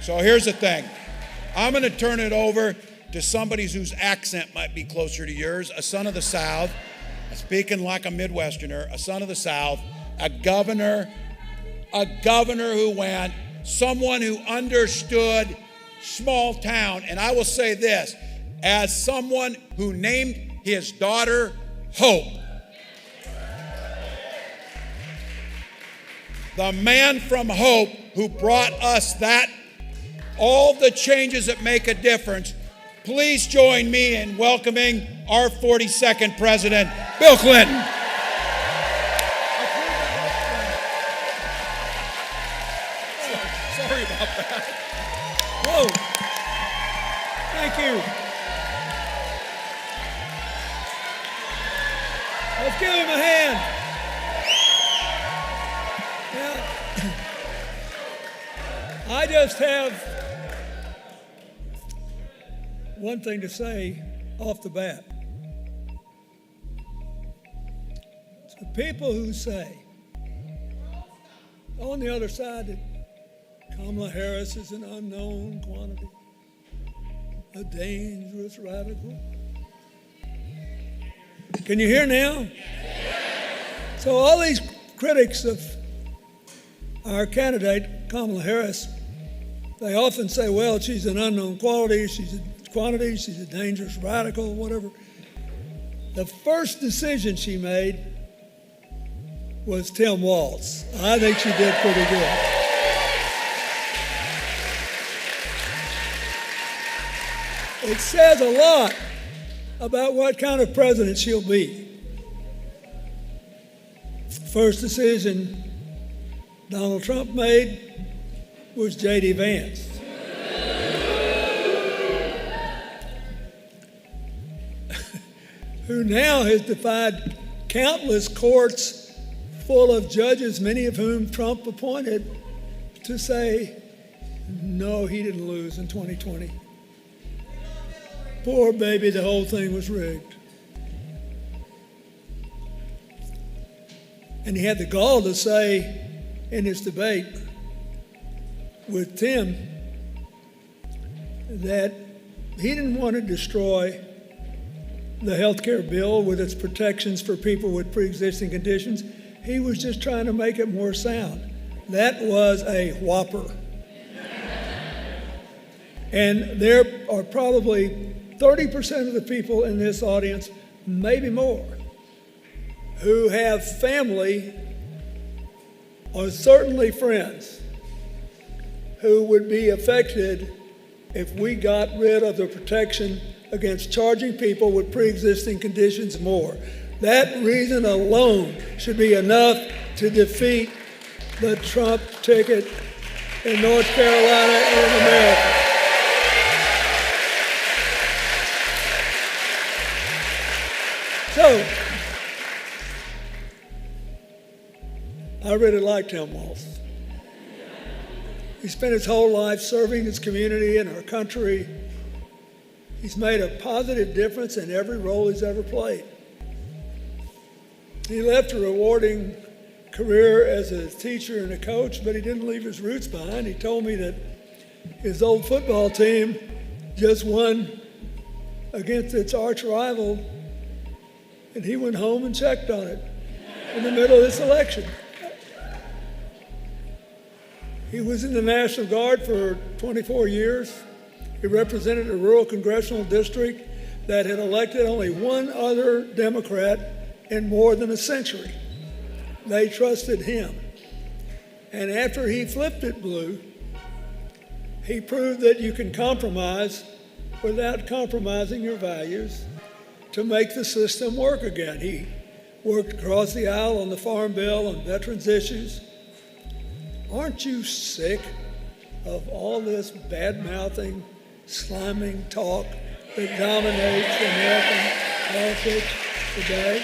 So here's the thing. I'm going to turn it over to somebody whose accent might be closer to yours, a son of the South, speaking like a Midwesterner, a son of the South, a governor who went, someone who understood small town. And I will say this, as someone who named his daughter Hope, the man from Hope who brought us that, all the changes that make a difference, please join me in welcoming our 42nd president, Bill Clinton. Sorry about that. Whoa. Thank you. Let's give him a hand. Now, I just have one thing to say off the bat. To people who say on the other side that Kamala.H is an unknown quantity, a dangerous radical. Can you hear now? So all these critics of our candidate, Kamala.H, they often say, well, she's an unknown quantity, she's a dangerous radical, whatever. The first decision she made was Tim Walz. I think she did pretty good. It says a lot about what kind of president she'll be. First decision Donald Trump made was J.D. Vance. Who now has defied countless courts full of judges, many of whom Trump appointed, to say, no, he didn't lose in 2020. Poor baby, the whole thing was rigged. And he had the gall to say in his debate with Tim that he didn't want to destroy the health care bill with its protections for people with pre-existing conditions. He was just trying to make it more sound. That was a whopper. And there are probably 30% of the people in this audience, maybe more, who have family or certainly friends who would be affected if we got rid of the protection against charging people with pre-existing conditions more. That reason alone should be enough to defeat the Trump ticket in North Carolina and in America. So, I really like Tim Walz. He spent his whole life serving his community and our country. He's made a positive difference in every role he's ever played. He left a rewarding career as a teacher and a coach, but he didn't leave his roots behind. He told me that his old football team just won against its arch rival, and he went home and checked on it in the middle of this election. He was in the National Guard for 24 years. He represented a rural congressional district that had elected only one other Democrat in more than a century. They trusted him. And after he flipped it blue, he proved that you can compromise without compromising your values to make the system work again. He worked across the aisle on the Farm Bill and veterans issues. Aren't you sick of all this bad-mouthing, sliming talk that dominates American politics today?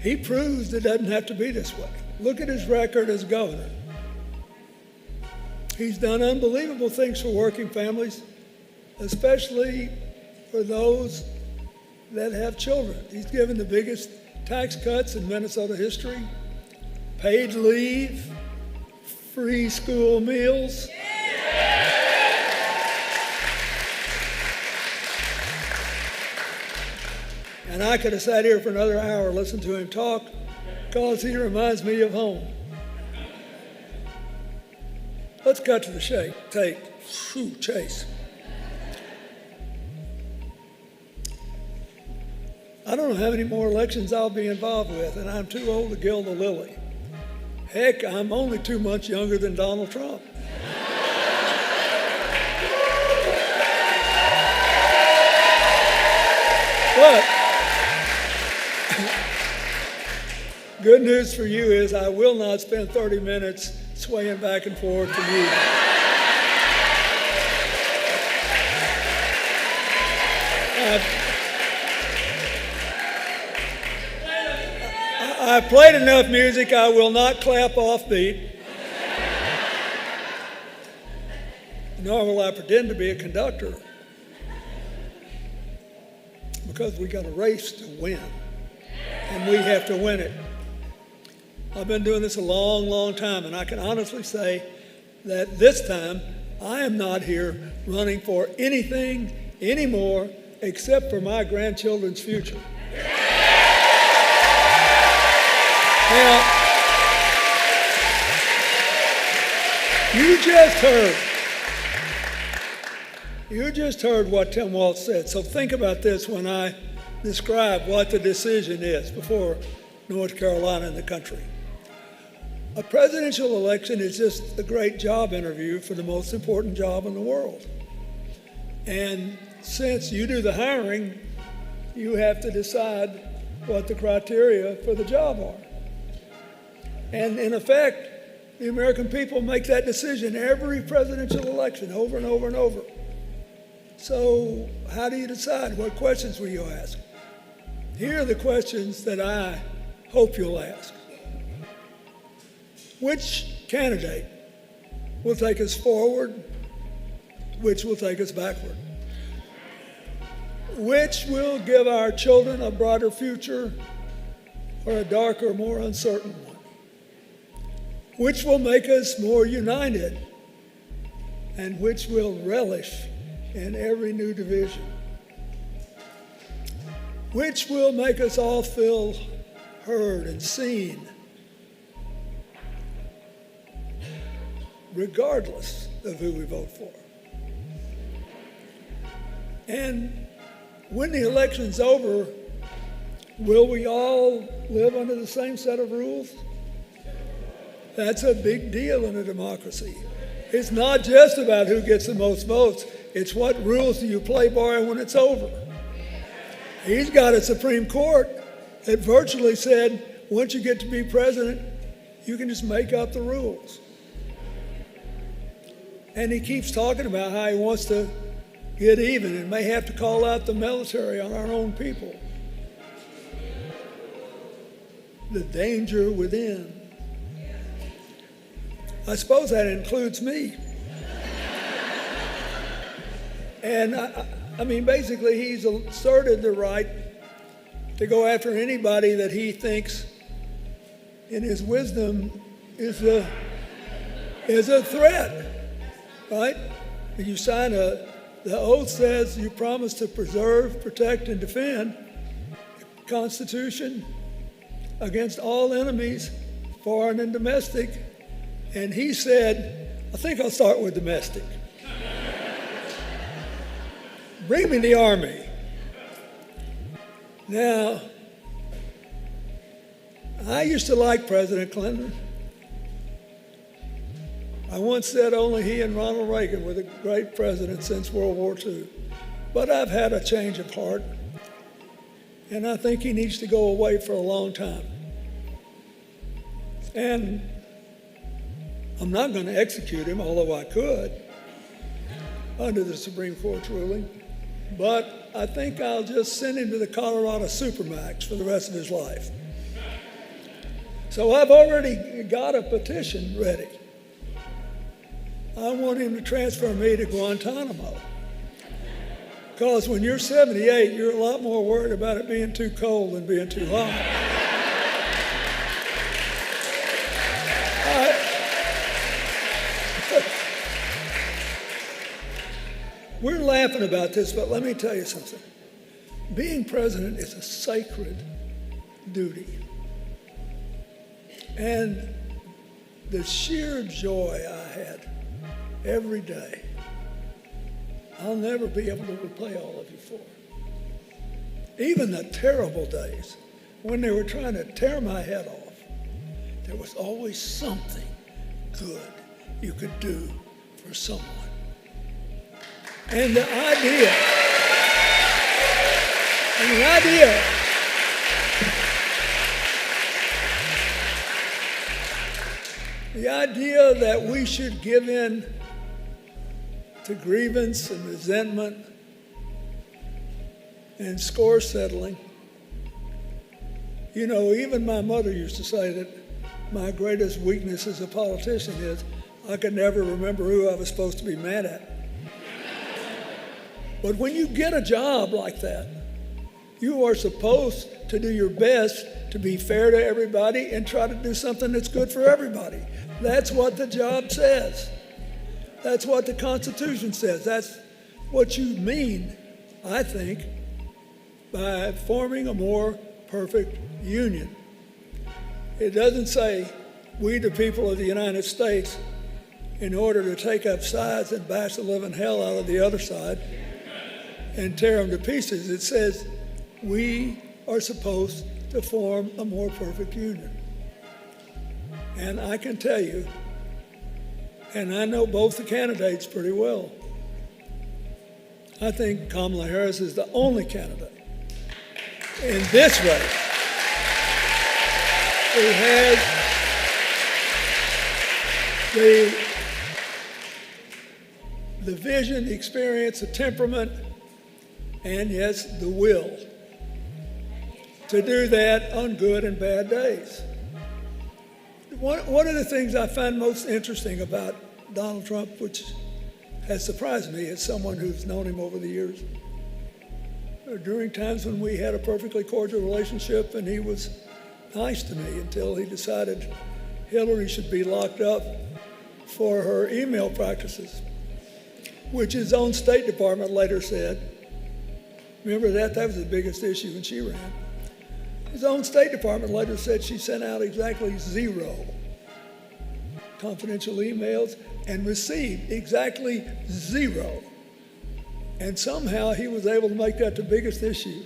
He proves it doesn't have to be this way. Look at his record as governor. He's done unbelievable things for working families, especially for those that have children. He's given the biggest tax cuts in Minnesota history, paid leave free school meals, and I could have sat here for another hour listening to him talk because he reminds me of home. Let's cut to the tape. Chase. I don't know how many more elections I'll be involved with, and I'm too old to gild the lily. Heck, I'm only 2 months younger than Donald Trump. But good news for you is I will not spend 30 minutes swaying back and forth to you. I've played enough music. I will not clap off beat. Nor will I pretend to be a conductor, because we got a race to win, and we have to win it. I've been doing this a long, long time, and I can honestly say that this time I am not here running for anything anymore except for my grandchildren's future. Now, you just heard what Tim Walz said. So think about this when I describe what the decision is before North Carolina and the country. A presidential election is just a great job interview for the most important job in the world. And since you do the hiring, you have to decide what the criteria for the job are. And in effect, the American people make that decision every presidential election over and over and over. So how do you decide? What questions will you ask? Here are the questions that I hope you'll ask. Which candidate will take us forward? Which will take us backward? Which will give our children a brighter future or a darker, more uncertain one? Which will make us more united, and which will relish in every new division? Which will make us all feel heard and seen, regardless of who we vote for? And when the election's over, will we all live under the same set of rules? That's a big deal in a democracy. It's not just about who gets the most votes. It's what rules do you play by when it's over. He's got a Supreme Court that virtually said, once you get to be president, you can just make up the rules. And he keeps talking about how he wants to get even and may have to call out the military on our own people. The danger within. I suppose that includes me. And I mean, basically, he's asserted the right to go after anybody that he thinks, in his wisdom, is a threat, right? When you sign the oath says you promise to preserve, protect, and defend the Constitution against all enemies, foreign and domestic. And he said, I think I'll start with domestic. Bring me the Army. Now, I used to like President Clinton. I once said only he and Ronald Reagan were the great presidents since World War II. But I've had a change of heart, and I think he needs to go away for a long time. And I'm not going to execute him, although I could, under the Supreme Court's ruling. But I think I'll just send him to the Colorado Supermax for the rest of his life. So I've already got a petition ready. I want him to transfer me to Guantanamo. Because when you're 78, you're a lot more worried about it being too cold than being too hot. laughing about this, but let me tell you something. Being president is a sacred duty. And the sheer joy I had every day, I'll never be able to repay all of you for. Even the terrible days when they were trying to tear my head off, there was always something good you could do for someone. And the idea that we should give in to grievance and resentment and score settling. You know, even my mother used to say that my greatest weakness as a politician is I could never remember who I was supposed to be mad at. But when you get a job like that, you are supposed to do your best to be fair to everybody and try to do something that's good for everybody. That's what the job says. That's what the Constitution says. That's what you mean, I think, by forming a more perfect union. It doesn't say, we the people of the United States, in order to take up sides and bash the living hell out of the other side and tear them to pieces. It says, we are supposed to form a more perfect union. And I can tell you, and I know both the candidates pretty well, I think Kamala.H is the only candidate in this race who has the vision, the experience, the temperament, and yes, the will to do that on good and bad days. One of the things I find most interesting about Donald Trump, which has surprised me as someone who's known him over the years, during times when we had a perfectly cordial relationship and he was nice to me until he decided Hillary should be locked up for her email practices, which his own State Department later said, remember that? That was the biggest issue when she ran. His own State Department later said she sent out exactly 0 confidential emails and received exactly 0. And somehow he was able to make that the biggest issue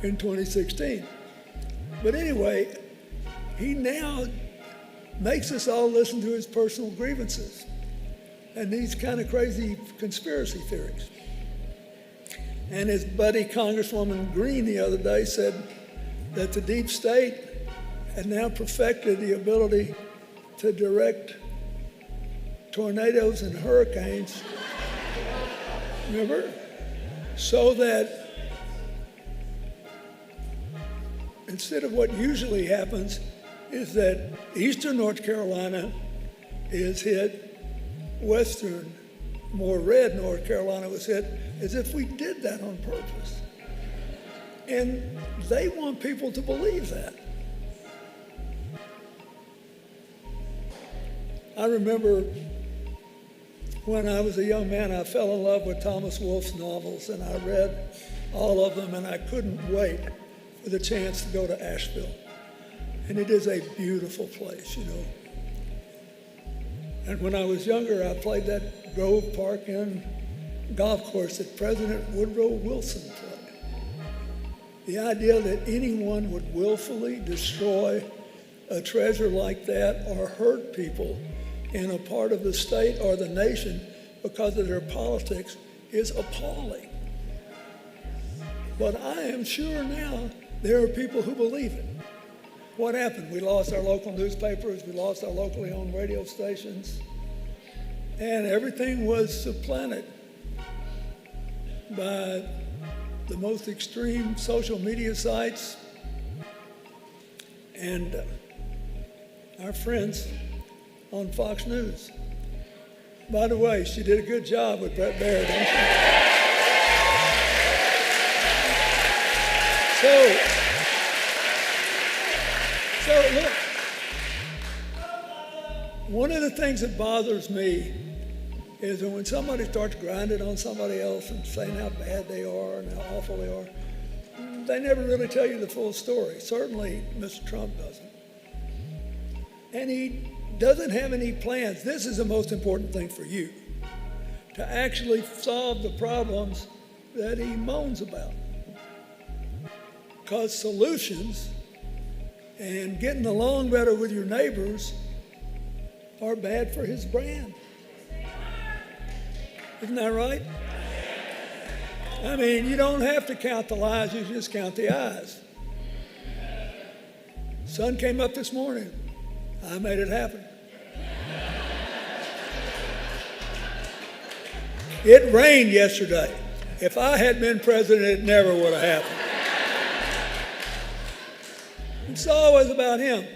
in 2016. But anyway, he now makes us all listen to his personal grievances and these kind of crazy conspiracy theories. And his buddy Congresswoman Green the other day said that the deep state had now perfected the ability to direct tornadoes and hurricanes, remember? So that instead of what usually happens is that eastern North Carolina is hit, western, more red North Carolina was hit, as if we did that on purpose. And they want people to believe that. I remember when I was a young man, I fell in love with Thomas Wolfe's novels, and I read all of them, and I couldn't wait for the chance to go to Asheville. And it is a beautiful place, you know. And when I was younger, I played that Grove Park Inn golf course that President Woodrow Wilson played. The idea that anyone would willfully destroy a treasure like that or hurt people in a part of the state or the nation because of their politics is appalling. But I am sure now there are people who believe it. What happened? We lost our local newspapers, we lost our locally owned radio stations, and everything was supplanted by the most extreme social media sites and our friends on Fox News. By the way, she did a good job with Brett Baird, didn't she? So look, one of the things that bothers me is that when somebody starts grinding on somebody else and saying how bad they are and how awful they are, they never really tell you the full story. Certainly, Mr. Trump doesn't. And he doesn't have any plans. This is the most important thing for you, to actually solve the problems that he moans about. Because solutions and getting along better with your neighbors are bad for his brand. Isn't that right? I mean, you don't have to count the lies, you just count the eyes. Sun came up this morning. I made it happen. It rained yesterday. If I had been president, it never would have happened. It's always about him.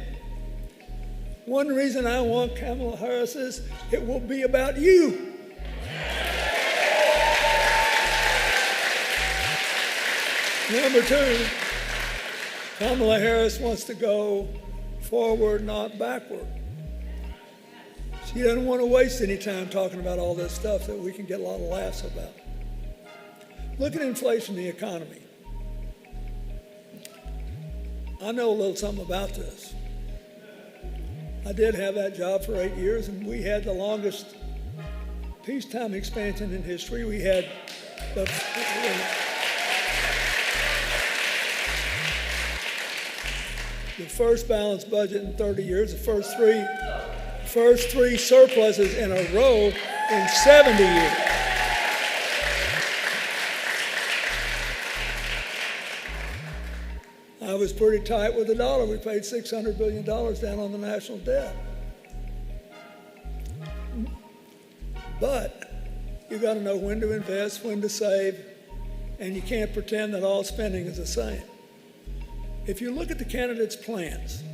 One reason I want Kamala.H is it will be about you. Number two, Kamala.H wants to go forward, not backward. She doesn't want to waste any time talking about all this stuff that we can get a lot of laughs about. Look at inflation in the economy. I know a little something about this. I did have that job for 8 years, and we had the longest peacetime expansion in history. We had the first balanced budget in 30 years, the first three surpluses in a row in 70 years. I was pretty tight with the dollar. We paid $600 billion down on the national debt. But you got to know when to invest, when to save, and you can't pretend that all spending is the same. If you look at the candidates' plans,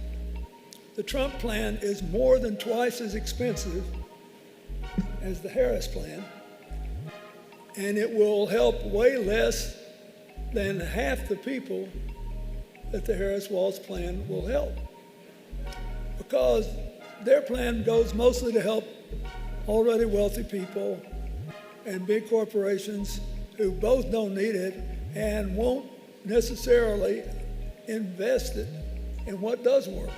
the Trump plan is more than twice as expensive as the Harris plan, and it will help way less than half the people that the Harris-Walz plan will help, because their plan goes mostly to help already wealthy people and big corporations who both don't need it and won't necessarily invest it in what does work,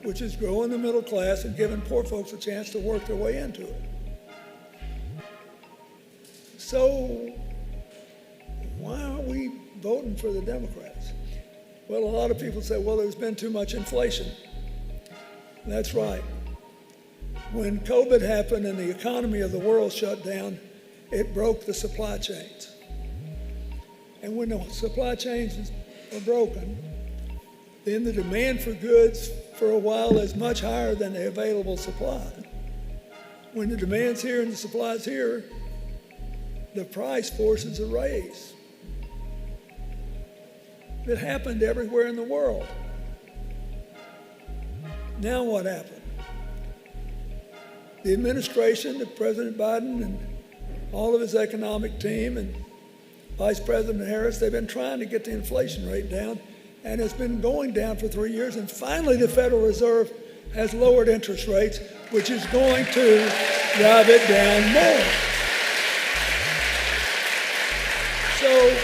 which is growing the middle class and giving poor folks a chance to work their way into it. So why aren't we voting for the Democrats? Well, a lot of people say, well, there's been too much inflation. That's right. When COVID happened and the economy of the world shut down, it broke the supply chains. And when the supply chains are broken, then the demand for goods for a while is much higher than the available supply. When the demand's here and the supply's here, the price forces a raise. It happened everywhere in the world. Now what happened? The administration, the President Biden and all of his economic team and Vice President Harris, they've been trying to get the inflation rate down, and it's been going down for 3 years, and finally the Federal Reserve has lowered interest rates, which is going to drive it down more. So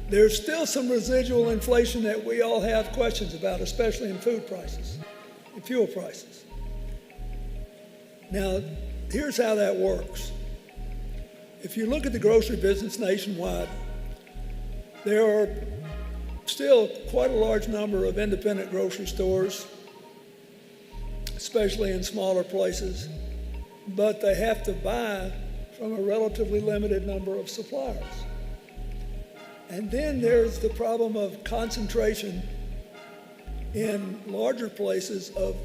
there's still some residual inflation that we all have questions about, especially in food prices and fuel prices. Now, here's how that works. If you look at the grocery business nationwide, there are still quite a large number of independent grocery stores, especially in smaller places, but they have to buy from a relatively limited number of suppliers. And then there's the problem of concentration in larger places of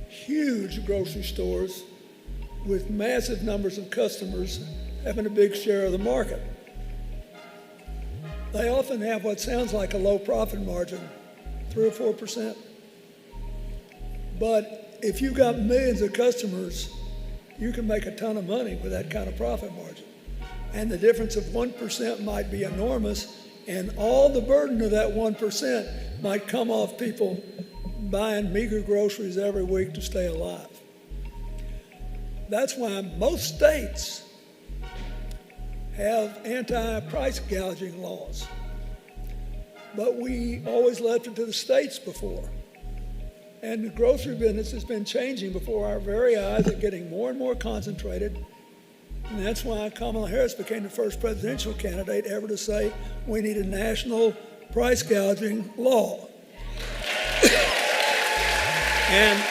huge grocery stores with massive numbers of customers having a big share of the market. They often have what sounds like a low profit margin, 3 or 4%. But if you've got millions of customers, you can make a ton of money with that kind of profit margin. And the difference of 1% might be enormous, and all the burden of that 1% might come off people buying meager groceries every week to stay alive. That's why most states have anti-price gouging laws. But we always left it to the states before. And the grocery business has been changing before our very eyes and getting more and more concentrated. And that's why Kamala.H became the first presidential candidate ever to say we need a national price gouging law. And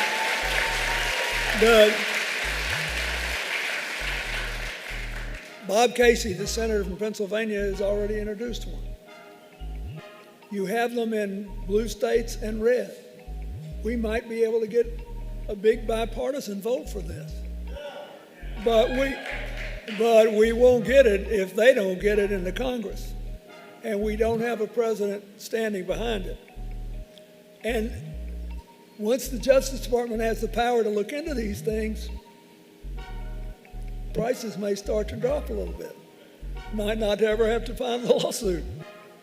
Bob Casey, the senator from Pennsylvania, has already introduced one. You have them in blue states and red. We might be able to get a big bipartisan vote for this. But we won't get it if they don't get it in the Congress. And we don't have a president standing behind it. And once the Justice Department has the power to look into these things, prices may start to drop a little bit. Might not ever have to file a lawsuit,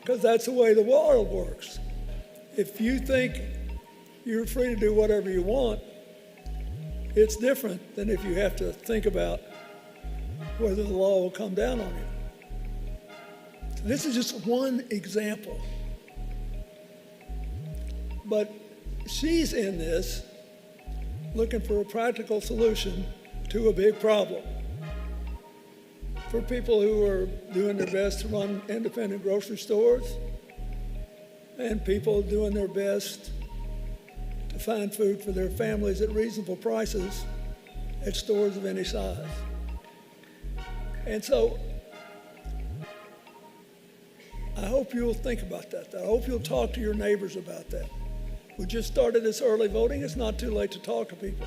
because that's the way the world works. If you think you're free to do whatever you want, it's different than if you have to think about whether the law will come down on you. So this is just one example. But she's in this looking for a practical solution to a big problem. For people who are doing their best to run independent grocery stores and people doing their best to find food for their families at reasonable prices at stores of any size. And so I hope you'll think about that. I hope you'll talk to your neighbors about that. We just started this early voting. It's not too late to talk to people.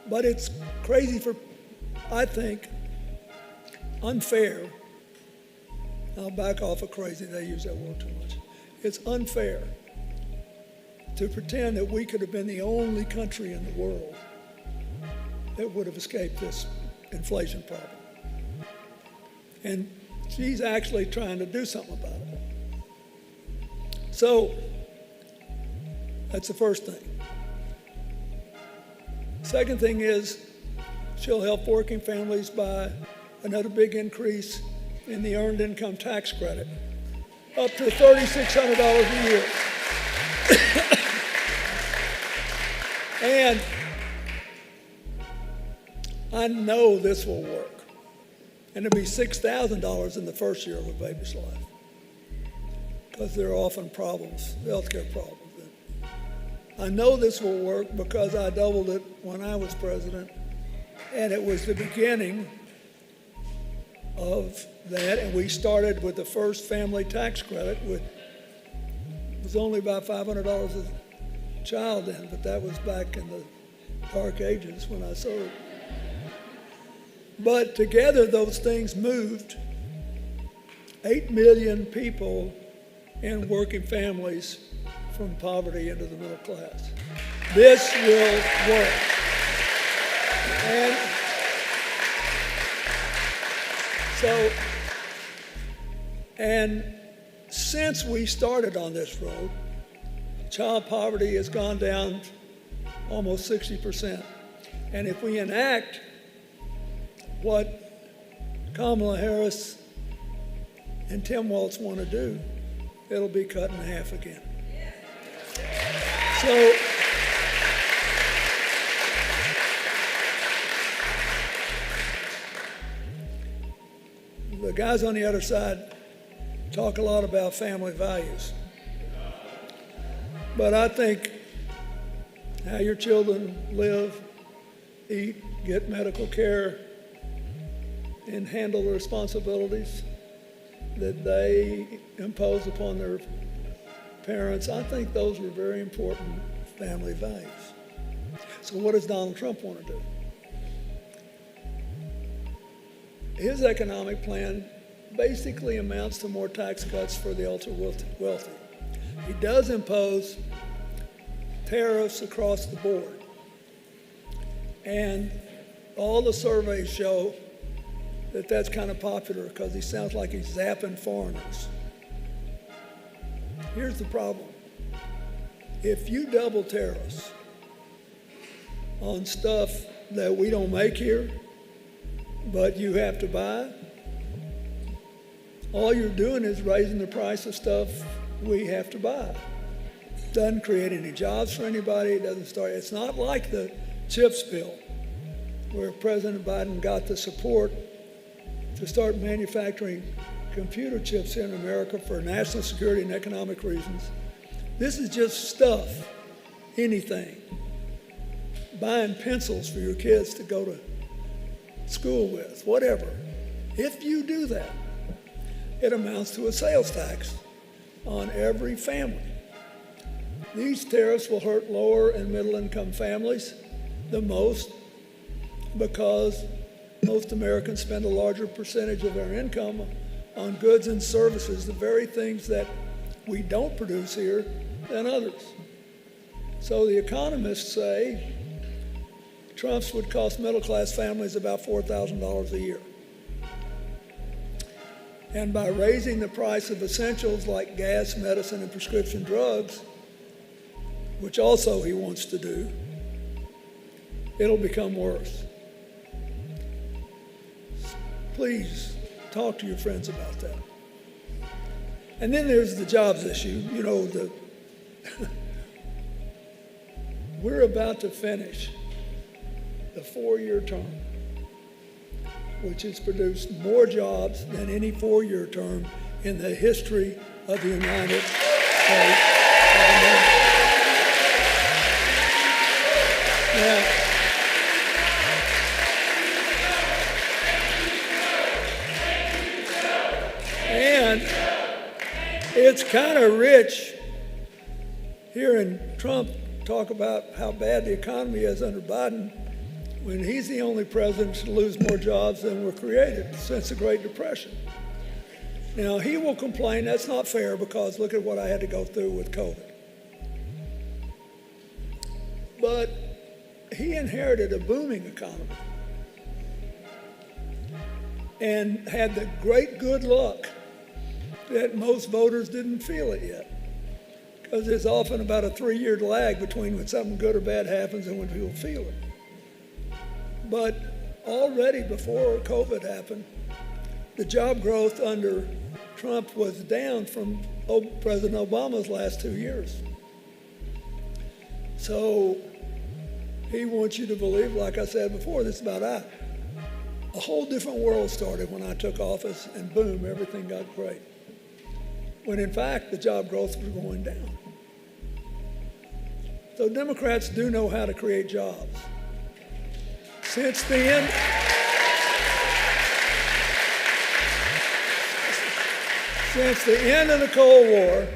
But it's crazy I think, unfair. I'll back off of crazy. They use that word too much. It's unfair to pretend that we could have been the only country in the world that would have escaped this inflation problem. And she's actually trying to do something about it. So that's the first thing. Second thing is she'll help working families by another big increase in the earned income tax credit, up to $3,600 a year. And I know this will work. And it'll be $6,000 in the first year of a baby's life, because there are often problems, healthcare problems. I know this will work because I doubled it when I was president, and it was the beginning of that. And we started with the first family tax credit, it was only about $500 a child then, but that was back in the dark ages when I served. But together those things moved 8 million people in working families from poverty into the middle class. This will work. And so, and since we started on this road, child poverty has gone down almost 60%. And if we enact what Kamala.H and Tim Walz want to do, it'll be cut in half again. So the guys on the other side talk a lot about family values. But I think how your children live, eat, get medical care, and handle the responsibilities that they impose upon their parents, I think those are very important family values. So what does Donald Trump want to do? His economic plan basically amounts to more tax cuts for the ultra wealthy. He does impose tariffs across the board. And all the surveys show that that's kind of popular because he sounds like he's zapping foreigners. Here's the problem. If you double tariffs on stuff that we don't make here, but you have to buy, all you're doing is raising the price of stuff we have to buy. Doesn't create any jobs for anybody. It's not like the CHIPS bill, where President Biden got the support to start manufacturing computer chips in America for national security and economic reasons. This is just stuff, anything. Buying pencils for your kids to go to school with, whatever. If you do that, it amounts to a sales tax on every family. These tariffs will hurt lower and middle income families the most because most Americans spend a larger percentage of their income on goods and services, the very things that we don't produce here, than others. So the economists say Trump's would cost middle-class families about $4,000 a year. And by raising the price of essentials like gas, medicine, and prescription drugs, which also he wants to do, it'll become worse. Please talk to your friends about that. And then there's the jobs issue. You know, we're about to finish the 4-year term, which has produced more jobs than any 4-year term in the history of the United States of America. Now, and it's kind of rich hearing Trump talk about how bad the economy is under Biden when he's the only president to lose more jobs than were created since the Great Depression. Now, he will complain that's not fair because look at what I had to go through with COVID. But he inherited a booming economy and had the great good luck that most voters didn't feel it yet, because there's often about a 3-year lag between when something good or bad happens and when people feel it. But already before COVID happened, the job growth under Trump was down from President Obama's last 2 years. So he wants you to believe, like I said before, this is about that. A whole different world started when I took office, and boom, everything got great. When in fact, the job growth was going down. So Democrats do know how to create jobs. Since the end of the Cold War,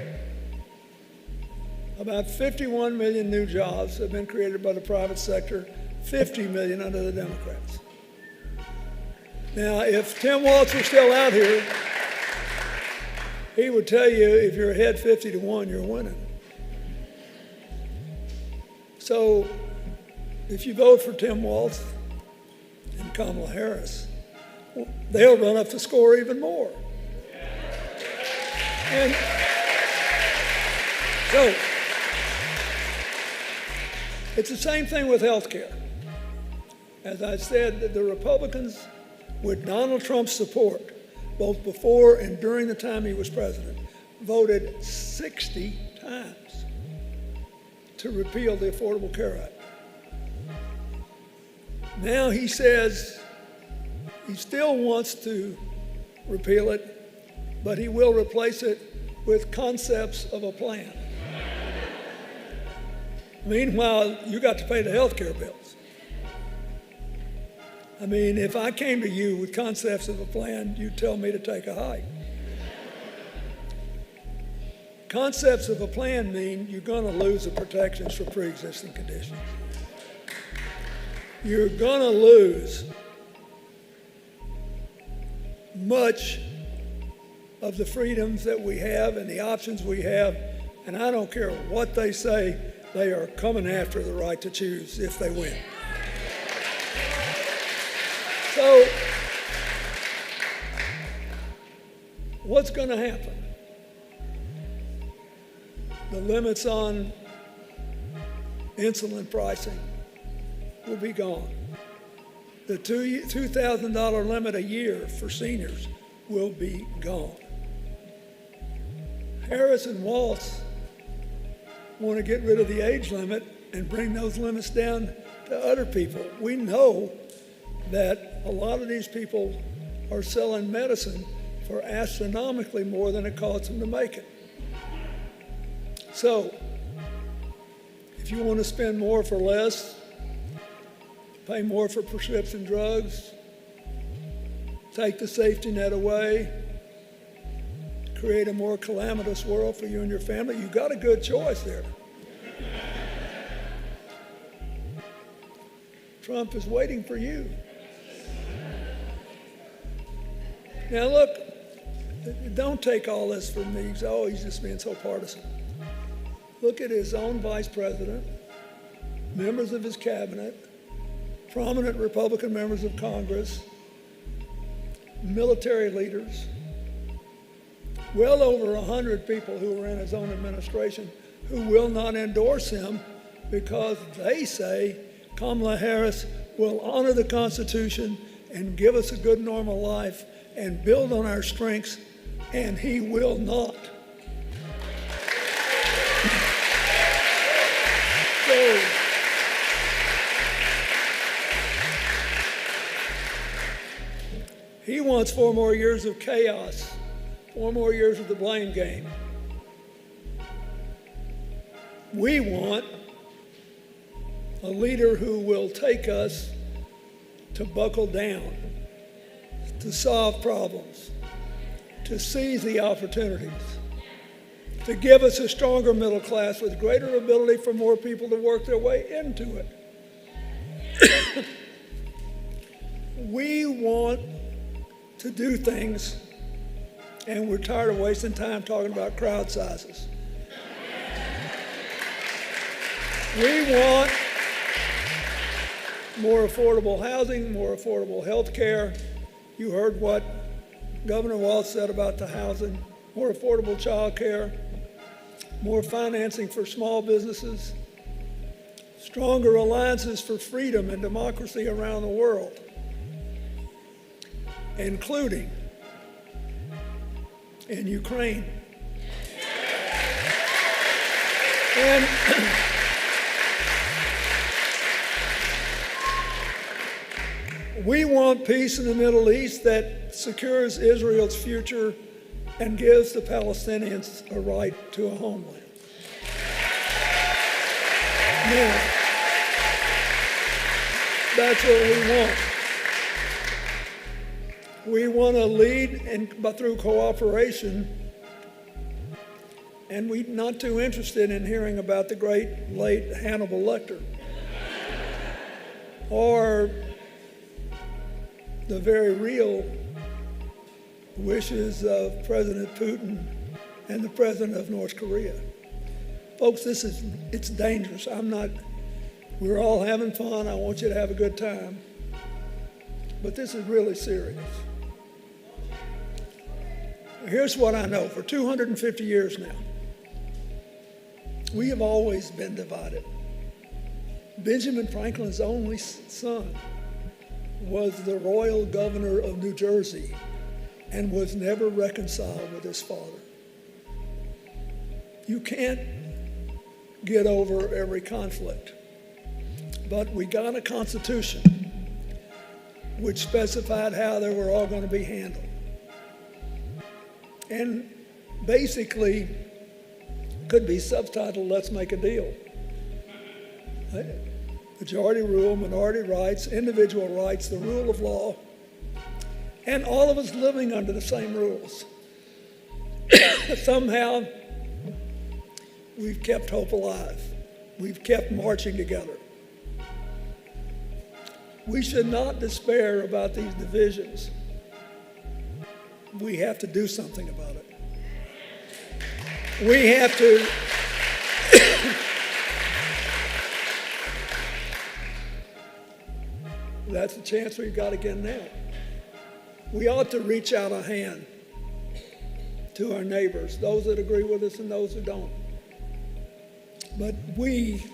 about 51 million new jobs have been created by the private sector, 50 million under the Democrats. Now, if Tim Walz were still out here, he would tell you if you're ahead 50-1, you're winning. So if you vote for Tim Walz and Kamala.H, they'll run up the score even more. And so it's the same thing with health care. As I said, the Republicans, with Donald Trump's support, both before and during the time he was president, voted 60 times to repeal the Affordable Care Act. Now he says he still wants to repeal it, but he will replace it with concepts of a plan. Meanwhile, you got to pay the health care bills. I mean, if I came to you with concepts of a plan, you'd tell me to take a hike. Concepts of a plan mean you're going to lose the protections for pre-existing conditions. You're going to lose much of the freedoms that we have and the options we have, and I don't care what they say, they are coming after the right to choose if they win. So, what's going to happen? The limits on insulin pricing will be gone. the $2,000 limit a year for seniors will be gone. Harris and Walz want to get rid of the age limit and bring those limits down to other people. We know that a lot of these people are selling medicine for astronomically more than it costs them to make it. So, if you want to spend more for less, pay more for prescription drugs, take the safety net away, create a more calamitous world for you and your family, you've got a good choice there. Trump is waiting for you. Now look, don't take all this from me. Oh, he's just being so partisan. Look at his own vice president, members of his cabinet, prominent Republican members of Congress, military leaders, well over 100 people who were in his own administration who will not endorse him because they say Kamala Harris will honor the Constitution and give us a good normal life and build on our strengths, and he will not. So, he wants 4 more years of chaos, 4 more years of the blame game. We want a leader who will take us to buckle down, to solve problems, to seize the opportunities, to give us a stronger middle class with greater ability for more people to work their way into it. We want to do things, and we're tired of wasting time talking about crowd sizes. We want more affordable housing, more affordable health care. You heard what Governor Walz said about the housing, more affordable child care, more financing for small businesses, stronger alliances for freedom and democracy around the world, including in Ukraine. And we want peace in the Middle East that secures Israel's future and gives the Palestinians a right to a homeland. Now, that's what we want. We want to lead through cooperation, and we're not too interested in hearing about the great late Hannibal Lecter or the very real wishes of President Putin and the president of North Korea. Folks, it's dangerous. We're all having fun. I want you to have a good time. But this is really serious. Here's what I know. For 250 years now, we have always been divided. Benjamin Franklin's only son was the royal governor of New Jersey and was never reconciled with his father. You can't get over every conflict, but we got a constitution which specified how they were all going to be handled. And basically could be subtitled, "Let's make a deal." Majority rule, minority rights, individual rights, the rule of law, and all of us living under the same rules. Somehow, we've kept hope alive. We've kept marching together. We should not despair about these divisions. We have to do something about it. We have to that's the chance we've got again now. We ought to reach out a hand to our neighbors, those that agree with us and those who don't. But we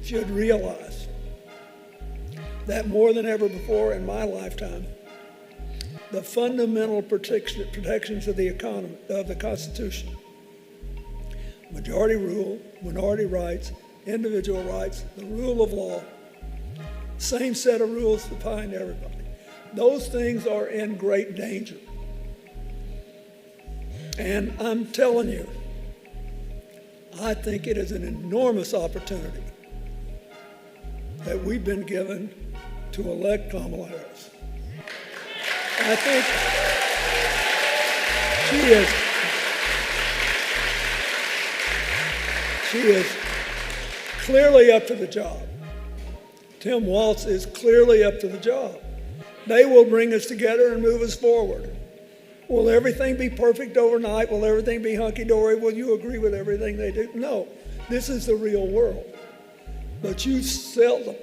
should realize that more than ever before in my lifetime, the fundamental protections of the economy, of the Constitution, majority rule, minority rights, individual rights, the rule of law, same set of rules applying to everybody. Those things are in great danger. And I'm telling you, I think it is an enormous opportunity that we've been given to elect Kamala.H. I think she is clearly up to the job. Tim Walz is clearly up to the job. They will bring us together and move us forward. Will everything be perfect overnight? Will everything be hunky-dory? Will you agree with everything they do? No. This is the real world. But you seldom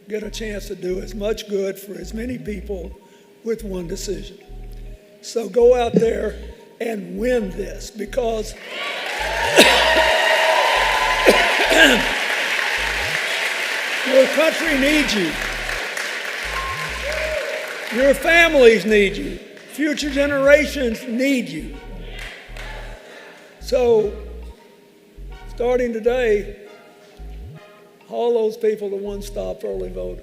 get a chance to do as much good for as many people with one decision. So go out there and win this, because your country needs you. Your families need you. Future generations need you. So, starting today, all those people to one-stop early vote.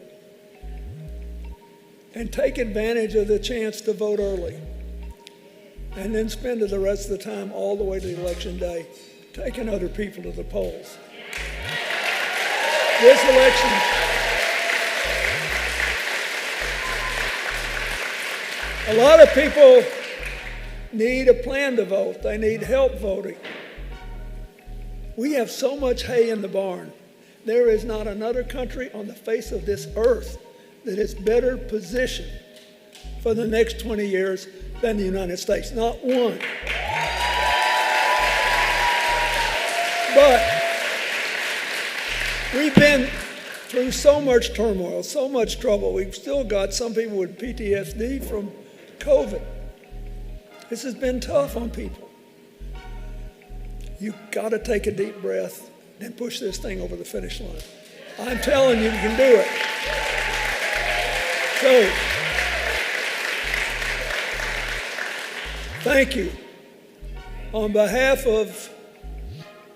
And take advantage of the chance to vote early. And then spend the rest of the time all the way to Election Day taking other people to the polls. This election, a lot of people need a plan to vote. They need help voting. We have so much hay in the barn. There is not another country on the face of this earth that is better positioned for the next 20 years than the United States. Not one. But we've been through so much turmoil, so much trouble. We've still got some people with PTSD from COVID. This has been tough on people. You've got to take a deep breath and push this thing over the finish line. I'm telling you, you can do it. So, thank you. On behalf of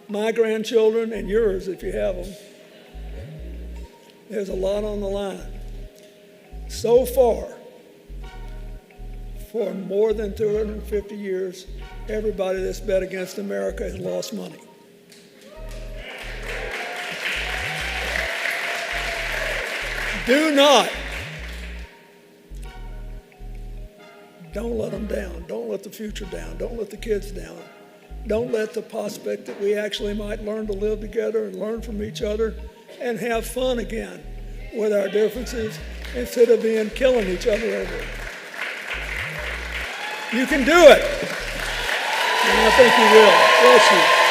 my grandchildren and yours, if you have them, there's a lot on the line. So far, for more than 250 years, everybody that's bet against America has lost money. Don't let them down. Don't let the future down. Don't let the kids down. Don't let the prospect that we actually might learn to live together and learn from each other and have fun again with our differences instead of killing each other over it. You can do it. And I think you will. Bless you.